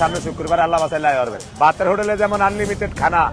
সামনে শুক্রবার আল্লাহ বাসায় লাই করবেন। বাতের হোটেলে যেমন আনলিমিটেড খানা,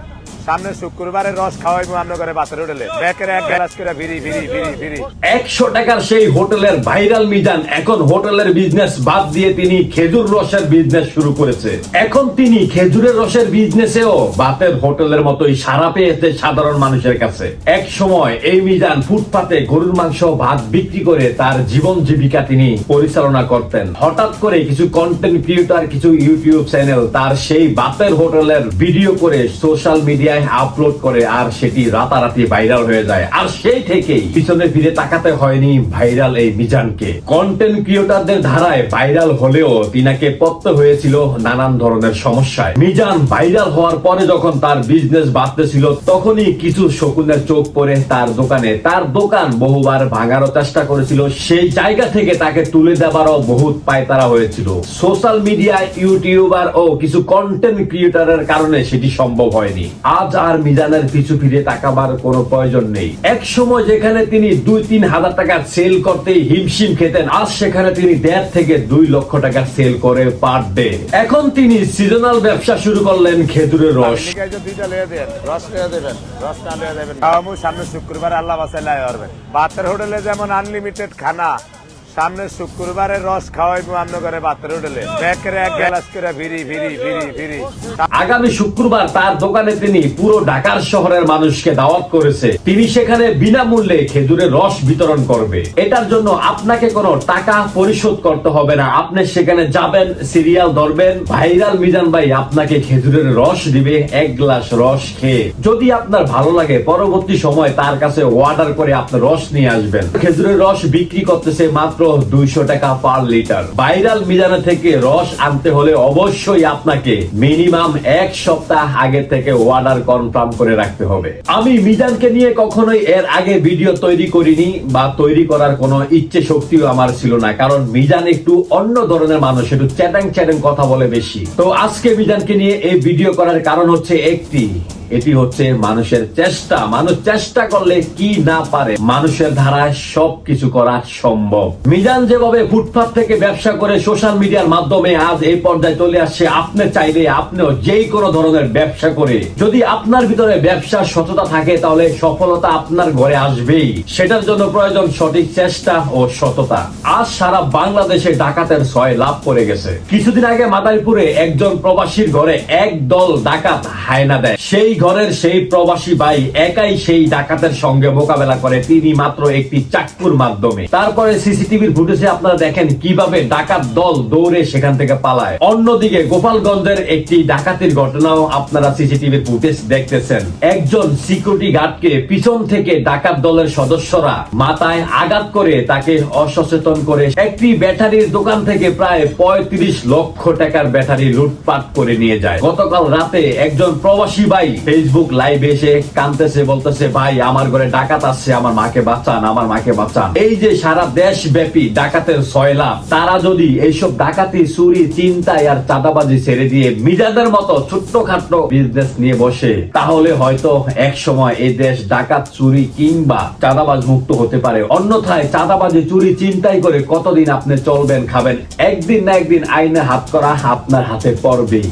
সামনে শুক্রবারের রস খাওয়াইবো আমরা করে বাতের হোটেলে ব্যাকের এক গ্লাস করে ফিরি ফিরি ফিরি ফিরি। 100 টাকার সেই হোটেলের ভাইরাল মিজান এখন হোটেলের বিজনেস বাদ দিয়ে তিনি খেজুর রসের বিজনেস শুরু করেছে। এখন তিনি খেজুরের রসের বিজনেসেও বাতের হোটেলের মতোই সাড়া পেয়েছে সাধারণ মানুষের কাছে। এক সময় এই মিজান ফুটপাতে গরুর মাংস ভাত বিক্রি করে তার জীবন জীবিকা তিনি পরিচালনা করতেন। হঠাৎ করে কিছু কন্টেন্ট ক্রিয়েটর, কিছু ইউটিউব চ্যানেল তার সেই বাতের হোটেলের ভিডিও করে সোশ্যাল মিডিয়ায় আপলোড করে, আর সেটি রাতারাতি ভাইরাল হয়ে যায়। আর সেই থেকেই পিছনে ফিরে তাকাতে হয়নি ভাইরাল এই মিজানকে। কন্টেন্ট ক্রিয়েটরদের ধারায় ভাইরাল হলেও তিনাকে পড়তে হয়েছিল নানান ধরনের সমস্যায়। মিজান ভাইরাল হওয়ার পরে যখন তার বিজনেস বাড়তেছিল, তখনই কিছু শকুনের চোখ পড়ে তার দোকানে। তার দোকান বহুবার ভাঙারও চেষ্টা করেছিল, সেই জায়গা থেকে তাকে তুলে দেওয়ারও বহুত পায়তারা হয়েছিল। সোশ্যাল মিডিয়ায় ইউটিউবার ও কিছু কন্টেন্ট ক্রিয়েটরের কারণে সেটি সম্ভব হয়নি। আজ আর মিজানের পিছু ফিরে তাকাবার কোনো প্রয়োজন নেই। এক সময় যেখানে তিনি 2-3 হাজার টাকা সেল করতেই হিমশিম খেতেন, আজ সেখানে তিনি 1.5 থেকে 2 লক্ষ টাকা সেল করে পার ডে। এখন তিনি সিজনাল ব্যবসা শুরু করলেন খেজুরের রস। সামনে শুক্রবার আল্লাহ বাসায় লাই করবেন। বাতের হোটেলে যেমন আনলিমিটেড খানা, সামনে শুক্রবারের রস খাওয়াইবো আমরা করে বাতের হোটেলে ব্যাকের এক গ্লাস করে ফিরি ফিরি ফিরি ফিরি। আগামী শুক্রবার তার দোকানে তিনি পুরো ঢাকার শহরের মানুষকে দাওয়াত করেছে। তিনি সেখানে বিনামূল্যে খেজুরের রস বিতরণ করবে। এটার জন্য আপনাকে কোনো টাকা পরিশোধ করতে হবে না। আপনি সেখানে যাবেন, সিরিয়াল ধরবেন, ভাইরাল মিজান ভাই আপনাকে খেজুরের রস দিবে। 1 গ্লাস রস খেয়ে যদি আপনার ভালো লাগে, পরবর্তী সময় তার কাছে অর্ডার করে আপনি রস নিয়ে আসবেন। খেজুরের রস বিক্রি করতেছে মাত্র 200 টাকা পার লিটার। ভাইরাল মিজান থেকে রস আনতে হলে অবশ্যই আপনাকে মিনিমাম 1 সপ্তাহ আগে থেকে অর্ডার কনফার্ম করে রাখতে হবে। আমি মিজানকে নিয়ে কখনোই এর আগে ভিডিও তৈরি করিনি, বা তৈরি করার কোনো ইচ্ছে শক্তিও আমার ছিল না, কারণ মিজান একটু অন্য ধরনের মানুষ, একটু চ্যাটাং কথা বলে বেশি। তো আজকে মিজানকে নিয়ে এই ভিডিও করার কারণ হচ্ছে এটি হচ্ছে মানুষের চেষ্টা। মানুষ চেষ্টা করলে কি না পারে, মানুষের ধারায় সবকিছু করা সম্ভব। মিজান যেভাবে ফুটপাত থেকে ব্যবসা করে সোশ্যাল মিডিয়ার মাধ্যমে আজ এই পর্যায়ে চলে আসছে, আপনি চাইলে আপনিও যেই কোনো ধরনের ব্যবসা করে, যদি আপনার ভিতরে ব্যবসার সততা থাকে, তাহলে সফলতা আপনার ঘরে আসবেই। সেটার জন্য প্রয়োজন সঠিক চেষ্টা ও সততা। আজ সারা বাংলাদেশে ডাকাতের 6 লাভ পড়ে গেছে। কিছুদিন আগে মাদারীপুরে একজন প্রবাসীর ঘরে একদল ডাকাত হায়না দেয়। সেই ঘরের সেই প্রবাসী ভাই একাই সেই ডাকাতের সঙ্গে মোকাবেলা করে, তিনি মাত্র একটি চাকুর মাধ্যমে। তারপরে সিসিটিভির ফুটেজে আপনারা দেখেন কিভাবে ডাকাত দল দৌড়ে সেখান থেকে পালায়। অন্যদিকে গোপালগঞ্জের একটি ডাকাতির ঘটনাও আপনারা সিসিটিভির ফুটেজ দেখতেছেন। একজন সিকিউরিটি গার্ডকে পিছন থেকে ডাকাত দলের সদস্যরা মাথায় আঘাত করে তাকে অসচেতন করে একটি ব্যাটারির দোকান থেকে প্রায় 35 লক্ষ টাকার ব্যাটারি লুটপাট করে নিয়ে যায়। গতকাল রাতে একজন প্রবাসী ভাই ফেসবুক লাইভ এসে কাঁদতেছে, বলতেছে, ভাই আমার ঘরে ডাকাত আসছে, আমার মাকে বাঁচান, আমার মাকে বাঁচান। এই যে সারা দেশব্যাপী ডাকাতের 6 লাভ, তারা যদি এইসব ডাকাতি, চুরি, চিন্তায় আর চাঁদাবাজি ছেড়ে দিয়ে মিজানের মতো ছোট্টখাটো বিজনেস নিয়ে বসে, তাহলে হয়তো এক সময় এই দেশ ডাকাত, চুরি কিংবা চাঁদাবাজ মুক্ত হতে পারে। অন্যথায় চাঁদাবাজি, চুরি, চিন্তাই করে কতদিন আপনি চলবেন, খাবেন? একদিন না একদিন আইনে হাত করা আপনার হাতে পড়বেই।